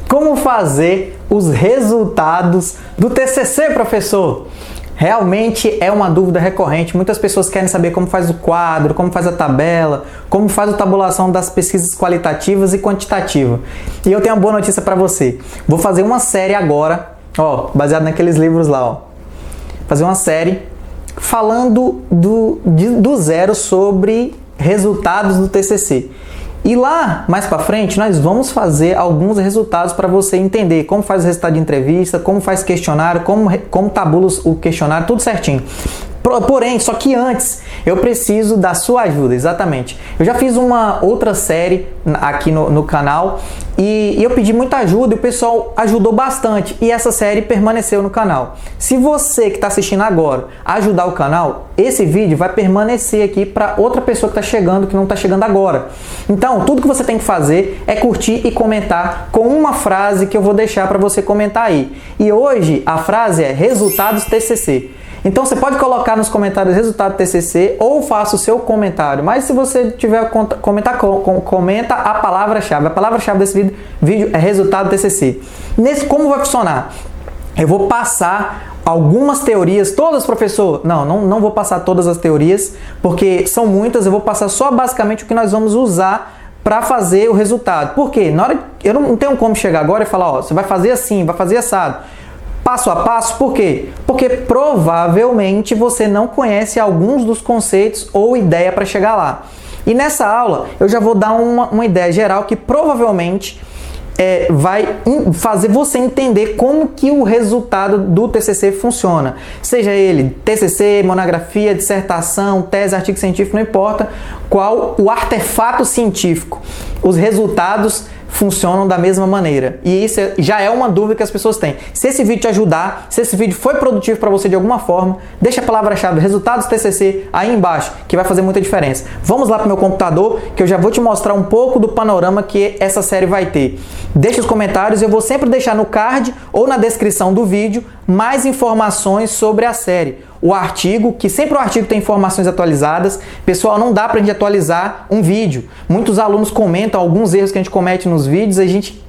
Como fazer os resultados do TCC, professor? Realmente é uma dúvida recorrente. Muitas pessoas querem saber como faz o quadro, como faz a tabela, como faz a tabulação das pesquisas qualitativas e quantitativas. E eu tenho uma boa notícia para você. Vou fazer uma série agora, baseado naqueles livros lá, fazer uma série falando do zero sobre resultados do TCC. E lá, mais para frente, nós vamos fazer alguns resultados para você entender como faz o resultado de entrevista, como faz questionário, como tabula o questionário, tudo certinho. Porém, só que antes, eu preciso da sua ajuda, exatamente. Eu já fiz uma outra série aqui no canal e eu pedi muita ajuda e o pessoal ajudou bastante. E essa série permaneceu no canal. Se você que está assistindo agora ajudar o canal, esse vídeo vai permanecer aqui para outra pessoa que está chegando, que não está chegando agora. Então, tudo que você tem que fazer é curtir e comentar com uma frase que eu vou deixar para você comentar aí. E hoje a frase é resultados TCC. Então você pode colocar nos comentários resultado TCC ou faça o seu comentário. Mas se você tiver comenta a palavra-chave. A palavra-chave desse vídeo é resultado TCC. Como vai funcionar? Eu vou passar algumas teorias, todas, professor? Não vou passar todas as teorias, porque são muitas. Eu vou passar só basicamente o que nós vamos usar para fazer o resultado. Por quê? Eu não tenho como chegar agora e falar, você vai fazer assim, vai fazer assado. Passo a passo, por quê? Porque provavelmente você não conhece alguns dos conceitos ou ideia para chegar lá. E nessa aula eu já vou dar uma ideia geral que provavelmente vai fazer você entender como que o resultado do TCC funciona. Seja ele TCC, monografia, dissertação, tese, artigo científico, não importa qual o artefato científico. Os resultados funcionam da mesma maneira. E isso já é uma dúvida que as pessoas têm. Se esse vídeo te ajudar, se esse vídeo foi produtivo para você de alguma forma, deixa a palavra-chave resultados TCC aí embaixo, que vai fazer muita diferença. Vamos lá para o meu computador, que eu já vou te mostrar um pouco do panorama que essa série vai ter. Deixa os comentários, eu vou sempre deixar no card ou na descrição do vídeo mais informações sobre a série. O artigo, que sempre o artigo tem informações atualizadas. Pessoal, não dá pra gente atualizar um vídeo. Muitos alunos comentam alguns erros que a gente comete nos vídeos, a gente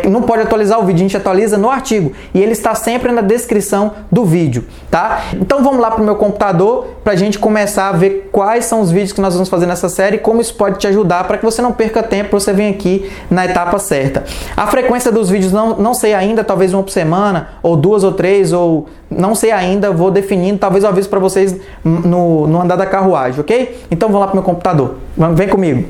não pode atualizar o vídeo, a gente atualiza no artigo. E ele está sempre na descrição do vídeo, tá? Então vamos lá pro meu computador pra gente começar a ver quais são os vídeos que nós vamos fazer nessa série e como isso pode te ajudar para que você não perca tempo, você venha aqui na etapa certa. A frequência dos vídeos não sei ainda, talvez uma por semana, ou 2 ou 3, ou não sei ainda, vou definindo, talvez eu aviso para vocês no andar da carruagem, ok? Então vamos lá pro meu computador, vem comigo.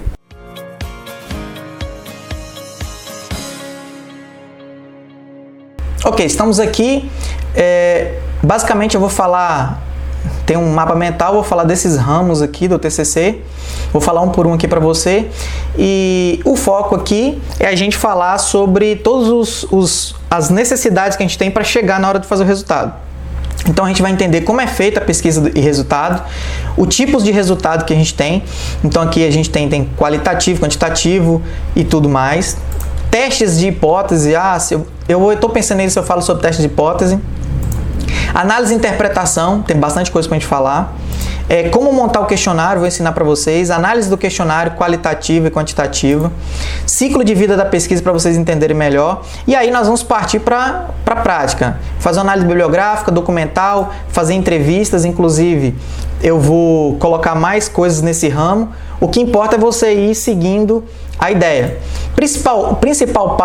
Ok, estamos aqui. Basicamente eu vou falar, tem um mapa mental, vou falar desses ramos aqui do TCC, vou falar um por um aqui para você, e o foco aqui é a gente falar sobre todas as necessidades que a gente tem para chegar na hora de fazer o resultado. Então a gente vai entender como é feita a pesquisa e resultado, os tipos de resultado que a gente tem. Então aqui a gente tem qualitativo, quantitativo e tudo mais. Testes de hipótese, eu estou pensando nisso, eu falo sobre testes de hipótese. Análise e interpretação, tem bastante coisa para a gente falar. Como montar o questionário, vou ensinar para vocês. Análise do questionário qualitativa e quantitativa. Ciclo de vida da pesquisa para vocês entenderem melhor. E aí nós vamos partir para a prática. Fazer uma análise bibliográfica, documental, fazer entrevistas, inclusive eu vou colocar mais coisas nesse ramo. O que importa é você ir seguindo a ideia. O principal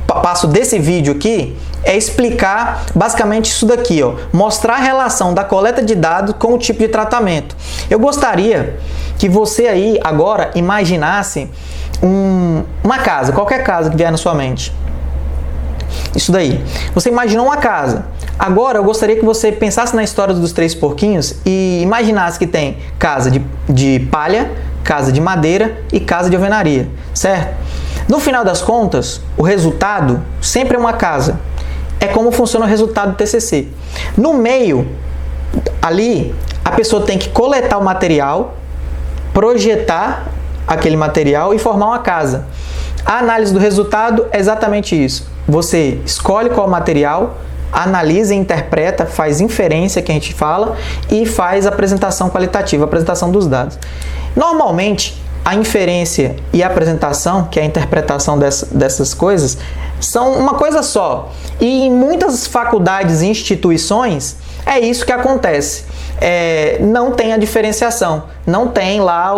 passo desse vídeo aqui é explicar basicamente isso daqui, mostrar a relação da coleta de dados com o tipo de tratamento. Eu gostaria que você aí agora imaginasse uma casa, qualquer casa que vier na sua mente. Isso daí. Você imaginou uma casa. Agora eu gostaria que você pensasse na história dos 3 porquinhos e imaginasse que tem casa de palha, casa de madeira e casa de alvenaria, certo? No final das contas, o resultado sempre é uma casa. É como funciona o resultado do TCC. No meio, ali, a pessoa tem que coletar o material, projetar aquele material e formar uma casa. A análise do resultado é exatamente isso. Você escolhe qual material, analisa e interpreta, faz inferência, que a gente fala, e faz apresentação qualitativa, apresentação dos dados. Normalmente, a inferência e a apresentação, que é a interpretação dessas coisas, são uma coisa só. E em muitas faculdades e instituições, é isso que acontece. Não tem a diferenciação, não tem lá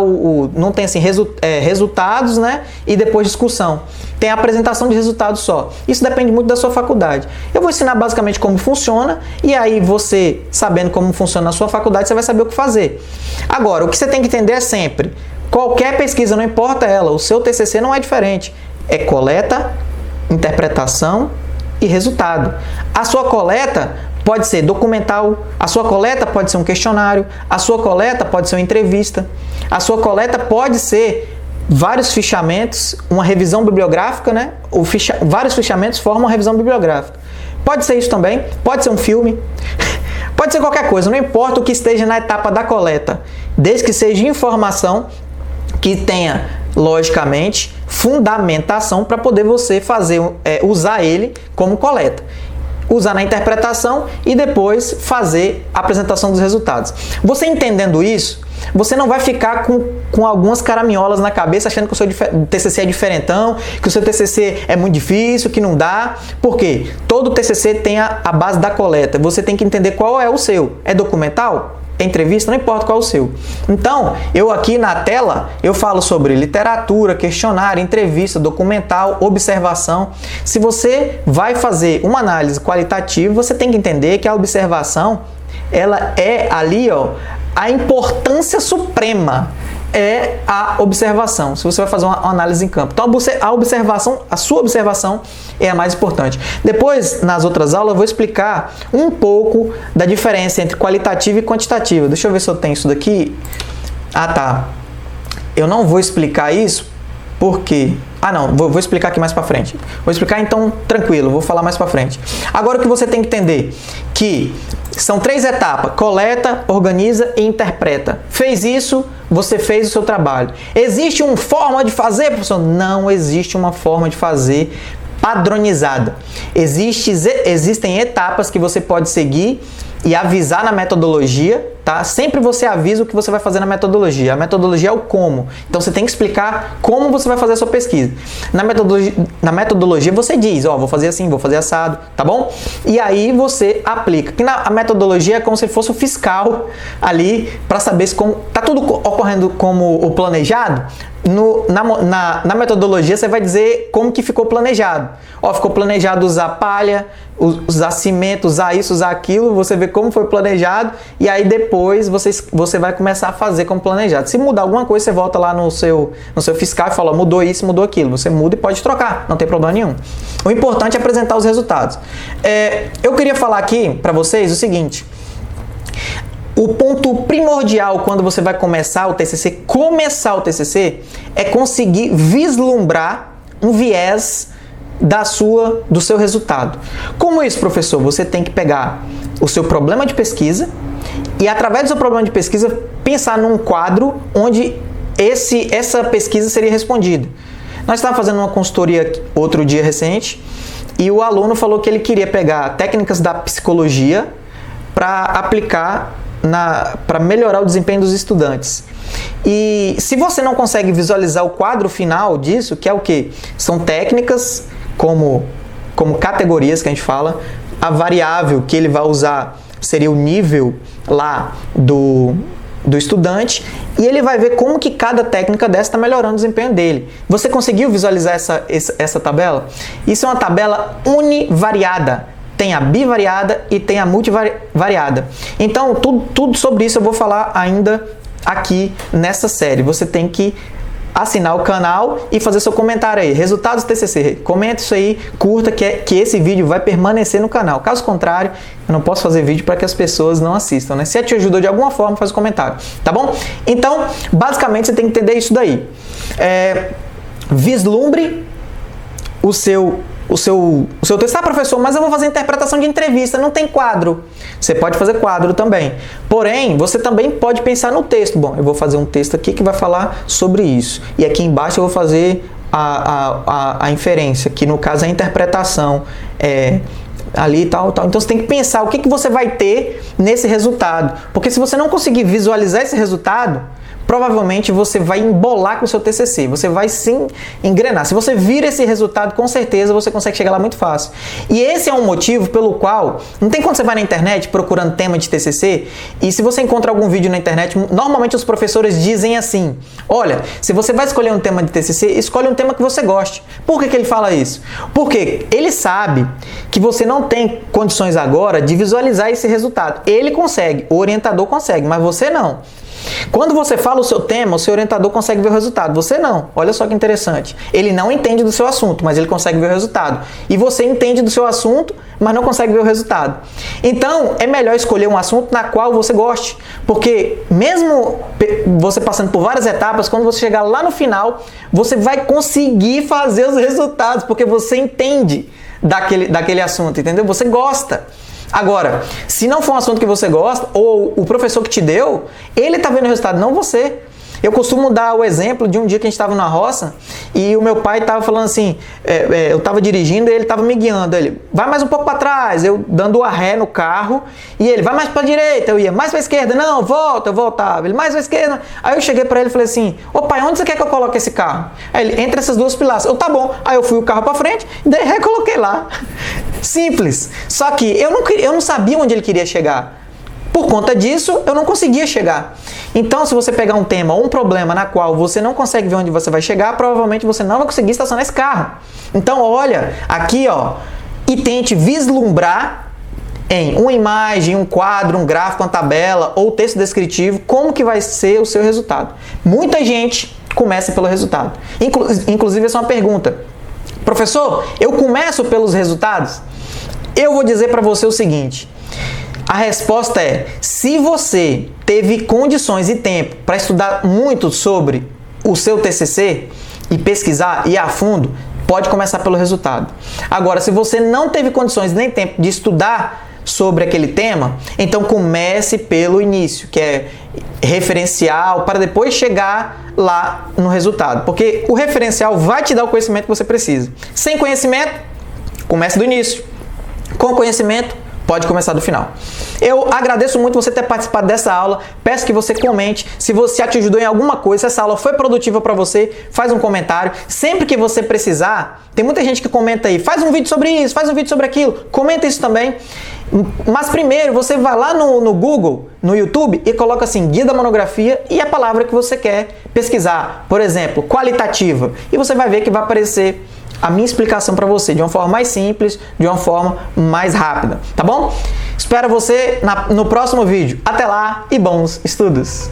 não tem assim, resultados, né? E depois discussão. Tem a apresentação de resultados só. Isso depende muito da sua faculdade. Eu vou ensinar basicamente como funciona, e aí você, sabendo como funciona na sua faculdade, você vai saber o que fazer. Agora, o que você tem que entender é sempre, qualquer pesquisa, não importa ela, o seu TCC não é diferente. É coleta, interpretação e resultado. A sua coleta pode ser documental, a sua coleta pode ser um questionário, a sua coleta pode ser uma entrevista, a sua coleta pode ser vários fichamentos, uma revisão bibliográfica, né? Vários fichamentos formam uma revisão bibliográfica. Pode ser isso também, pode ser um filme, pode ser qualquer coisa, não importa o que esteja na etapa da coleta, desde que seja informação que tenha, logicamente, fundamentação para poder você usar ele como coleta. Usar na interpretação e depois fazer a apresentação dos resultados. Você entendendo isso, você não vai ficar com algumas caraminholas na cabeça achando que o seu TCC é diferentão, que o seu TCC é muito difícil, que não dá. Por quê? Todo TCC tem a base da coleta. Você tem que entender qual é o seu. É documental? É entrevista? Não importa qual é o seu. Então, eu aqui na tela, eu falo sobre literatura, questionário, entrevista, documental, observação. Se você vai fazer uma análise qualitativa, você tem que entender que a observação, ela é ali, ó, a importância suprema é a observação, se você vai fazer uma análise em campo. Então, a sua observação é a mais importante. Depois, nas outras aulas, eu vou explicar um pouco da diferença entre qualitativa e quantitativa. Deixa eu ver se eu tenho isso daqui. Ah, tá. Eu não vou explicar isso porque... vou explicar aqui mais pra frente. Vou explicar então tranquilo, vou falar mais pra frente. Agora o que você tem que entender que são 3 etapas: coleta, organiza e interpreta. Fez isso, você fez o seu trabalho. Existe uma forma de fazer, professor? Não existe uma forma de fazer padronizada. Existem etapas que você pode seguir e avisar na metodologia, tá? Sempre você avisa o que você vai fazer na metodologia. A metodologia é o como. Então você tem que explicar como você vai fazer a sua pesquisa. Na metodologia você diz, vou fazer assim, vou fazer assado, tá bom? E aí você aplica. A metodologia é como se fosse o fiscal ali para saber se tá tudo ocorrendo como o planejado. Na metodologia você vai dizer como que ficou planejado. Ficou planejado usar palha, usar cimento, usar isso, usar aquilo, você vê como foi planejado e aí depois você vai começar a fazer como planejado. Se mudar alguma coisa, você volta lá no seu fiscal e fala, mudou isso, mudou aquilo. Você muda e pode trocar, não tem problema nenhum. O importante é apresentar os resultados. Eu queria falar aqui para vocês o seguinte: o ponto primordial quando você vai começar o TCC, é conseguir vislumbrar um viés do seu resultado. Como isso, professor? Você tem que pegar o seu problema de pesquisa e, através do seu problema de pesquisa, pensar num quadro onde essa pesquisa seria respondida. Nós estávamos fazendo uma consultoria outro dia recente e o aluno falou que ele queria pegar técnicas da psicologia para aplicar para melhorar o desempenho dos estudantes. E se você não consegue visualizar o quadro final disso, que é o quê? São técnicas como categorias que a gente fala, a variável que ele vai usar seria o nível lá do estudante, e ele vai ver como que cada técnica dessa está melhorando o desempenho dele. Você conseguiu visualizar essa tabela? Isso é uma tabela univariada. Tem a bivariada e tem a multivariada. Então, tudo sobre isso eu vou falar ainda aqui nessa série. Você tem que assinar o canal e fazer seu comentário aí. Resultados do TCC. Comenta isso aí, curta, que esse vídeo vai permanecer no canal. Caso contrário, eu não posso fazer vídeo para que as pessoas não assistam, né? Se te ajudou de alguma forma, faz um comentário, tá bom? Então, basicamente, você tem que entender isso daí. Vislumbre o seu texto. Professor, mas eu vou fazer interpretação de entrevista, não tem quadro. Você pode fazer quadro também. Porém, você também pode pensar no texto. Bom, eu vou fazer um texto aqui que vai falar sobre isso. E aqui embaixo eu vou fazer a inferência, que no caso é a interpretação. Ali e tal. Então você tem que pensar o que você vai ter nesse resultado. Porque se você não conseguir visualizar esse resultado, provavelmente você vai embolar com o seu TCC, você vai sim engrenar. Se você vira esse resultado, com certeza você consegue chegar lá muito fácil. E esse é um motivo pelo qual, não tem quando você vai na internet procurando tema de TCC, e se você encontra algum vídeo na internet, normalmente os professores dizem assim, olha, se você vai escolher um tema de TCC, escolhe um tema que você goste. Por que ele fala isso? Porque ele sabe que você não tem condições agora de visualizar esse resultado. Ele consegue, o orientador consegue, mas você não. Quando você fala o seu tema, o seu orientador consegue ver o resultado. Você não. Olha só que interessante. Ele não entende do seu assunto, mas ele consegue ver o resultado. E você entende do seu assunto, mas não consegue ver o resultado. Então, é melhor escolher um assunto na qual você goste. Porque mesmo você passando por várias etapas, quando você chegar lá no final, você vai conseguir fazer os resultados, porque você entende daquele assunto, entendeu? Você gosta. Agora, se não for um assunto que você gosta, ou o professor que te deu, ele está vendo o resultado, não você. Eu costumo dar o exemplo de um dia que a gente estava na roça e o meu pai estava falando assim, eu estava dirigindo e ele estava me guiando. Ele, vai mais um pouco para trás, eu dando a ré no carro, e ele, vai mais para a direita, eu ia, mais para a esquerda, não, volta, eu voltava, ele, mais para a esquerda. Aí eu cheguei para ele e falei assim, ô pai, onde você quer que eu coloque esse carro? Aí ele, entre essas duas pilastras. Eu, tá bom. Aí eu fui o carro para frente e daí recoloquei lá. Simples. Só que eu não sabia onde ele queria chegar. Por conta disso, eu não conseguia chegar. Então, se você pegar um tema ou um problema na qual você não consegue ver onde você vai chegar, provavelmente você não vai conseguir estacionar esse carro. Então, olha, aqui, ó, e tente vislumbrar em uma imagem, um quadro, um gráfico, uma tabela ou texto descritivo, como que vai ser o seu resultado. Muita gente começa pelo resultado. Inclusive, essa é uma pergunta. Professor, eu começo pelos resultados? Eu vou dizer para você o seguinte. A resposta é, se você teve condições e tempo para estudar muito sobre o seu TCC e pesquisar e ir a fundo, pode começar pelo resultado. Agora, se você não teve condições nem tempo de estudar sobre aquele tema, então comece pelo início, que é referencial, para depois chegar lá no resultado. Porque o referencial vai te dar o conhecimento que você precisa. Sem conhecimento, comece do início. Com conhecimento, pode começar do final. Eu agradeço muito você ter participado dessa aula. Peço que você comente se você te ajudou em alguma coisa, se essa aula foi produtiva para você, faz um comentário. Sempre que você precisar, tem muita gente que comenta aí, faz um vídeo sobre isso, faz um vídeo sobre aquilo, comenta isso também. Mas primeiro você vai lá no Google, no YouTube e coloca assim, guia da monografia e a palavra que você quer pesquisar. Por exemplo, qualitativa. E você vai ver que vai aparecer a minha explicação para você de uma forma mais simples, de uma forma mais rápida, tá bom? Espero você no próximo vídeo. Até lá e bons estudos!